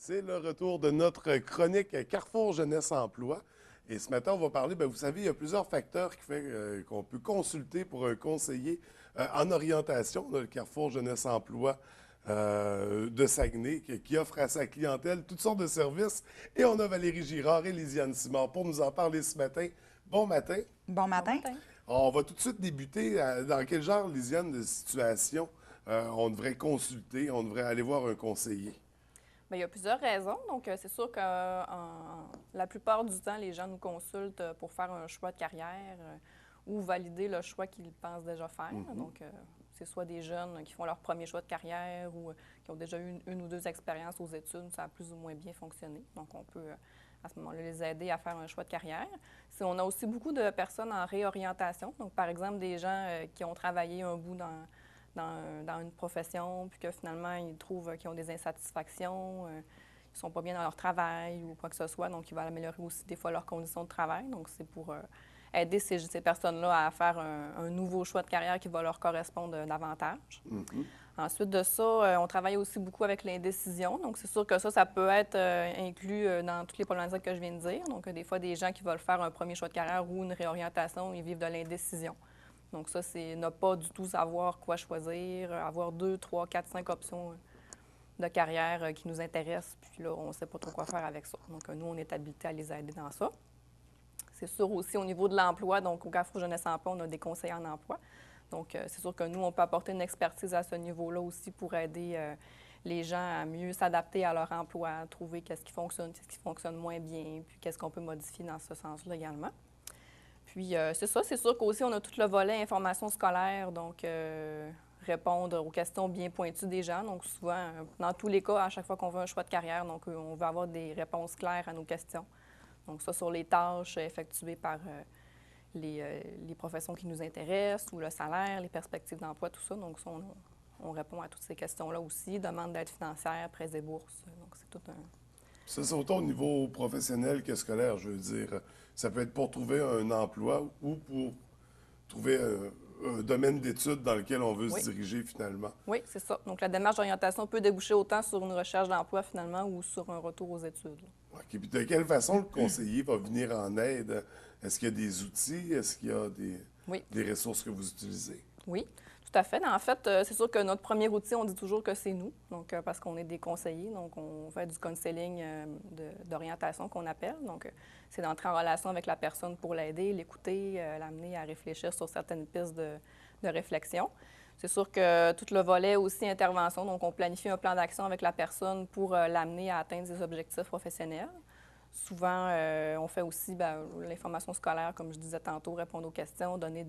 C'est le retour de notre chronique Carrefour Jeunesse Emploi. Et ce matin, on va parler, vous savez, il y a plusieurs facteurs qui font qu'on peut consulter pour un conseiller en orientation, là, le Carrefour Jeunesse Emploi de Saguenay, qui offre à sa clientèle toutes sortes de services. Et on a Valérie Girard et Lisiane Simard pour nous en parler ce matin. Bon matin. Bon Bon matin. matin. On va tout de suite débuter. Dans quel genre, Lisiane, de situation on devrait consulter, on devrait aller voir un conseiller? Bien, il y a plusieurs raisons. Donc, c'est sûr que la plupart du temps, les gens nous consultent pour faire un choix de carrière ou valider le choix qu'ils pensent déjà faire. Donc, c'est soit des jeunes qui font leur premier choix de carrière ou qui ont déjà eu une ou deux expériences aux études, ça a plus ou moins bien fonctionné. Donc, on peut à ce moment-là les aider à faire un choix de carrière. On a aussi beaucoup de personnes en réorientation. Donc, par exemple, des gens qui ont travaillé un bout dans une profession, puis que finalement, ils trouvent qu'ils ont des insatisfactions, ils ne sont pas bien dans leur travail ou quoi que ce soit. Donc, ils veulent améliorer aussi des fois leurs conditions de travail. Donc, c'est pour aider ces personnes-là à faire un nouveau choix de carrière qui va leur correspondre davantage. Ensuite de ça, on travaille aussi beaucoup avec l'indécision. Donc, c'est sûr que ça peut être inclus dans toutes les problématiques que je viens de dire. Donc, des fois, des gens qui veulent faire un premier choix de carrière ou une réorientation, ils vivent de l'indécision. Donc, ça, c'est ne pas du tout savoir quoi choisir, avoir 2, 3, 4, 5 options de carrière qui nous intéressent. Puis là, on ne sait pas trop quoi faire avec ça. Donc, nous, on est habilités à les aider dans ça. C'est sûr aussi au niveau de l'emploi. Donc, au Carrefour Jeunesse Emploi, on a des conseillers en emploi. Donc, c'est sûr que nous, on peut apporter une expertise à ce niveau-là aussi pour aider les gens à mieux s'adapter à leur emploi, à trouver qu'est-ce qui fonctionne moins bien, puis qu'est-ce qu'on peut modifier dans ce sens-là également. Puis, c'est ça. C'est sûr qu'aussi, on a tout le volet information scolaire, donc répondre aux questions bien pointues des gens. Donc, souvent, dans tous les cas, à chaque fois qu'on veut un choix de carrière, donc on veut avoir des réponses claires à nos questions. Donc, ça, sur les tâches effectuées par les professions qui nous intéressent, ou le salaire, les perspectives d'emploi, tout ça. Donc, ça, on répond à toutes ces questions-là aussi. Demande d'aide financière, prêts et bourses. Donc, c'est tout un... Ça, c'est autant au niveau professionnel que scolaire, je veux dire. Ça peut être pour trouver un emploi ou pour trouver un domaine d'études dans lequel on veut Oui. se diriger finalement. Oui, c'est ça. Donc, la démarche d'orientation peut déboucher autant sur une recherche d'emploi finalement ou sur un retour aux études. OK. Puis de quelle façon le conseiller va venir en aide? Est-ce qu'il y a des outils? Est-ce qu'il y a Oui. des ressources que vous utilisez? Oui, tout à fait. En fait, c'est sûr que notre premier outil, on dit toujours que c'est nous, donc parce qu'on est des conseillers, donc on fait du counseling d'orientation qu'on appelle. Donc, c'est d'entrer en relation avec la personne pour l'aider, l'écouter, l'amener à réfléchir sur certaines pistes de réflexion. C'est sûr que tout le volet aussi intervention, donc on planifie un plan d'action avec la personne pour l'amener à atteindre ses objectifs professionnels. Souvent, on fait aussi l'information scolaire, comme je disais tantôt, répondre aux questions, donner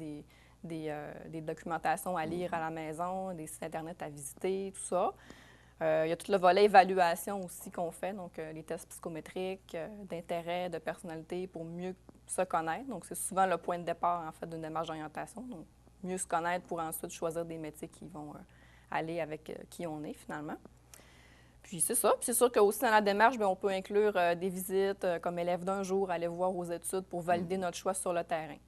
des documentations à lire à la maison, des sites Internet à visiter, tout ça. Il y a tout le volet évaluation aussi qu'on fait, donc les tests psychométriques, d'intérêt, de personnalité pour mieux se connaître. Donc, c'est souvent le point de départ, en fait, d'une démarche d'orientation. Donc, mieux se connaître pour ensuite choisir des métiers qui vont aller avec qui on est, finalement. Puis c'est ça. Puis c'est sûr qu'aussi dans la démarche, bien, on peut inclure des visites comme élève d'un jour, aller voir aux études pour valider notre choix sur le terrain,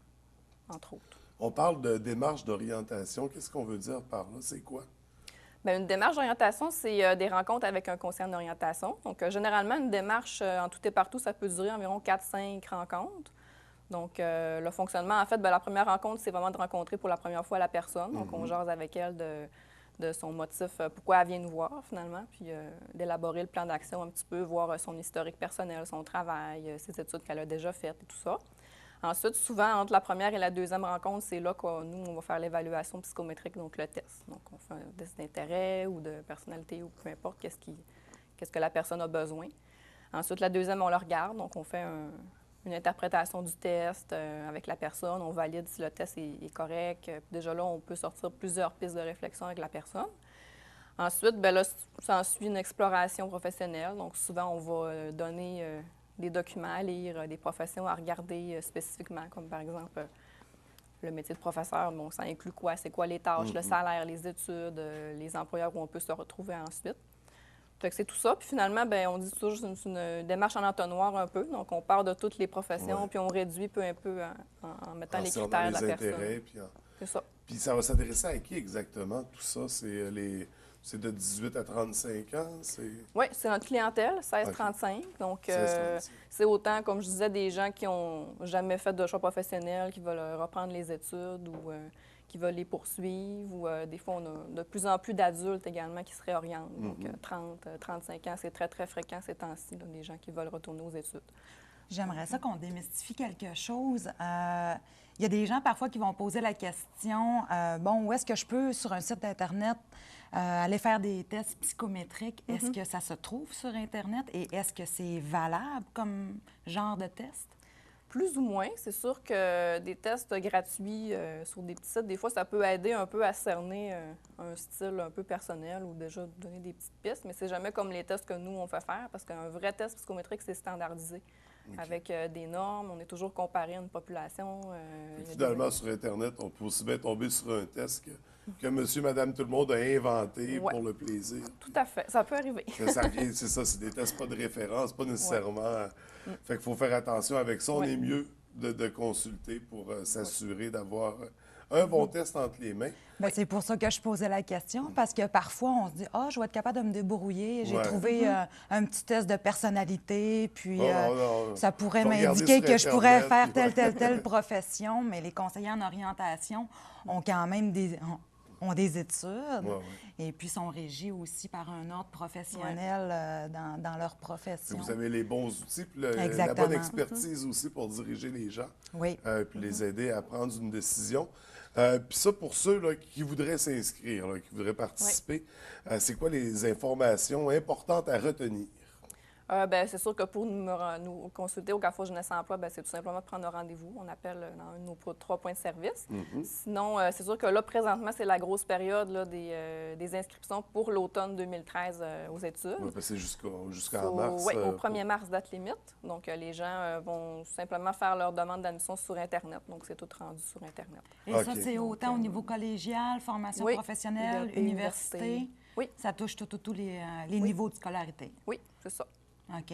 entre autres. On parle de démarche d'orientation. Qu'est-ce qu'on veut dire par là? C'est quoi? Bien, une démarche d'orientation, c'est des rencontres avec un conseiller en orientation. Donc, généralement, une démarche en tout et partout, ça peut durer environ 4-5 rencontres. Donc, le fonctionnement, en fait, bien, la première rencontre, c'est vraiment de rencontrer pour la première fois la personne. Donc, on jase avec elle de son motif, pourquoi elle vient nous voir, finalement, puis d'élaborer le plan d'action un petit peu, voir son historique personnel, son travail, ses études qu'elle a déjà faites et tout ça. Ensuite, souvent, entre la première et la deuxième rencontre, c'est là que nous, on va faire l'évaluation psychométrique, donc le test. Donc, on fait un test d'intérêt ou de personnalité ou peu importe qu'est-ce que la personne a besoin. Ensuite, la deuxième, on le regarde, donc on fait une interprétation du test avec la personne, on valide si le test est correct. Puis déjà là, on peut sortir plusieurs pistes de réflexion avec la personne. Ensuite, bien là, s'ensuit une exploration professionnelle. Donc souvent, on va donner des documents à lire, des professions à regarder spécifiquement, comme par exemple le métier de professeur. Bon, ça inclut quoi? C'est quoi les tâches, le salaire, les études, les employeurs où on peut se retrouver ensuite. Fait que c'est tout ça. Puis finalement, bien, on dit toujours que c'est une démarche en entonnoir un peu. Donc, on part de toutes les professions, puis on réduit peu à peu en mettant les Cernant critères de la les personne. intérêts. C'est ça. Puis ça va s'adresser à qui exactement, tout ça? C'est C'est de 18 à 35 ans? Oui, c'est notre clientèle, 16-35. Donc, 16-35. c'est autant, comme je disais, des gens qui n'ont jamais fait de choix professionnel, qui veulent reprendre les études ou qui veulent les poursuivre. Ou des fois, on a de plus en plus d'adultes également qui se réorientent. Donc, 30-35 ans, c'est très, très fréquent ces temps-ci, là, des gens qui veulent retourner aux études. J'aimerais ça qu'on démystifie quelque chose. Il y a des gens parfois qui vont poser la question, bon, où est-ce que je peux, sur un site Internet, aller faire des tests psychométriques? Est-ce que ça se trouve sur Internet et est-ce que c'est valable comme genre de test? Plus ou moins. C'est sûr que des tests gratuits sur des petits sites, des fois, ça peut aider un peu à cerner un style un peu personnel ou déjà donner des petites pistes, mais c'est jamais comme les tests que nous, on fait faire, parce qu'un vrai test psychométrique, c'est standardisé. Avec des normes, on est toujours comparé à une population. Finalement, sur Internet, on peut aussi bien tomber sur un test que monsieur, madame, tout le monde a inventé pour le plaisir. Tout à fait. Ça peut arriver. C'est ça, c'est des tests pas de référence, pas nécessairement. Fait qu'il faut faire attention avec ça. On est mieux de consulter pour s'assurer d'avoir un bon test entre les mains. Bien, c'est pour ça que je posais la question, parce que parfois, on se dit « Ah, je vais être capable de me débrouiller. J'ai trouvé un petit test de personnalité, puis ça pourrait m'indiquer que je pourrais faire telle profession. » Mais les conseillers en orientation ont quand même ont des études et puis sont régis aussi par un ordre professionnel dans leur profession. Vous avez les bons outils, puis la bonne expertise aussi pour diriger les gens, puis les aider à prendre une décision. Puis ça, pour ceux là, qui voudraient s'inscrire, qui voudraient participer, c'est quoi les informations importantes à retenir? Bien, c'est sûr que pour nous consulter au Carrefour Jeunesse Emploi, bien, c'est tout simplement de prendre un rendez-vous. On appelle dans un de nos 3 points de service. Sinon, c'est sûr que là, présentement, c'est la grosse période là, des inscriptions pour l'automne 2013 aux études. Oui, c'est jusqu'en mars. Oui, au 1er mars, date limite. Donc, les gens vont simplement faire leur demande d'admission sur Internet. Donc, c'est tout rendu sur Internet. Et ça, c'est autant au niveau collégial, formation professionnelle, université? Oui. Ça touche tous les niveaux de scolarité? Oui, c'est ça. OK.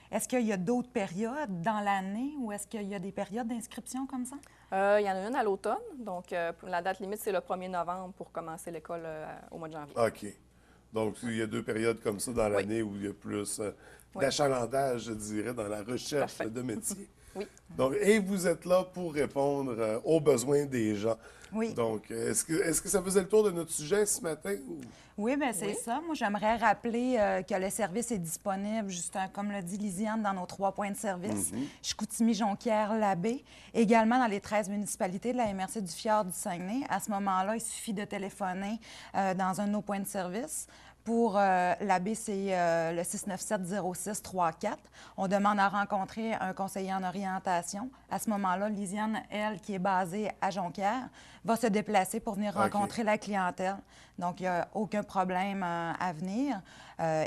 Est-ce qu'il y a d'autres périodes dans l'année ou est-ce qu'il y a des périodes d'inscription comme ça? Il y en a une à l'automne. Donc, la date limite, c'est le 1er novembre pour commencer l'école au mois de janvier. OK. Donc, il y a 2 périodes comme ça dans l'année où il y a plus d'achalandage, je dirais, dans la recherche de métiers. Donc, et vous êtes là pour répondre aux besoins des gens. Oui. Donc, est-ce que ça faisait le tour de notre sujet ce matin? Oui, bien c'est ça. Moi, j'aimerais rappeler que le service est disponible, juste comme l'a dit Lisiane, dans nos 3 points de service. Chicoutimi, Jonquière, Labbé. Également dans les 13 municipalités de la MRC du Fjord du Saguenay. À ce moment-là, il suffit de téléphoner dans un de nos points de service. Pour Labbé, c'est le 697-0634. On demande à rencontrer un conseiller en orientation. À ce moment-là, Lisiane, elle, qui est basée à Jonquière, va se déplacer pour venir rencontrer la clientèle. Donc, il n'y a aucun problème à venir.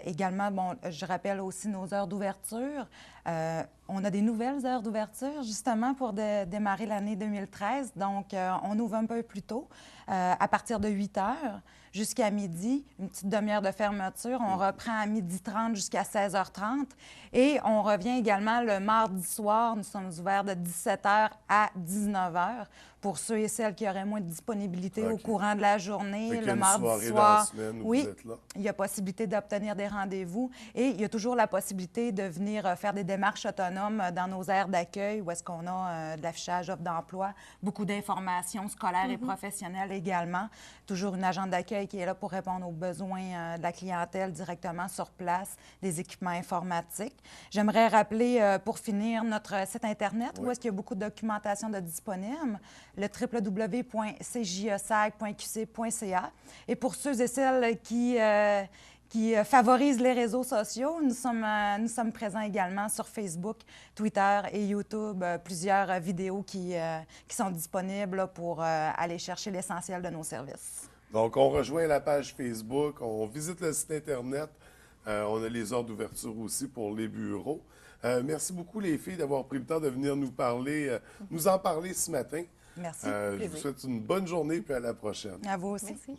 Également, bon, je rappelle aussi nos heures d'ouverture. On a des nouvelles heures d'ouverture, justement, pour démarrer l'année 2013. Donc, on ouvre un peu plus tôt, à partir de 8 heures jusqu'à midi, une petite demi-heure de fermeture. On reprend à 12h30 jusqu'à 16h30. Et on revient également le mardi soir. Nous sommes ouverts de 17h à 19h pour ceux et celles qui auraient moins de disponibilité au courant de la journée. Le mardi soir, oui, il y a possibilité d'obtenir des rendez-vous et il y a toujours la possibilité de venir faire des démarches autonomes dans nos aires d'accueil où est-ce qu'on a de l'affichage offre d'emploi, beaucoup d'informations scolaires et professionnelles également. Toujours une agente d'accueil qui est là pour répondre aux besoins de la clientèle directement sur place, des équipements informatiques. J'aimerais rappeler, pour finir, notre site Internet où est-ce qu'il y a beaucoup de documentation de disponible, le www.cjesag.qc.ca. Et pour ceux et celles qui favorisent les réseaux sociaux, nous sommes présents également sur Facebook, Twitter et YouTube. Plusieurs vidéos qui sont disponibles là, pour aller chercher l'essentiel de nos services. Donc, on rejoint la page Facebook, on visite le site Internet. On a les heures d'ouverture aussi pour les bureaux. Merci beaucoup, les filles, d'avoir pris le temps de venir nous en parler ce matin. Merci. Je vous souhaite une bonne journée puis à la prochaine. À vous aussi. Merci.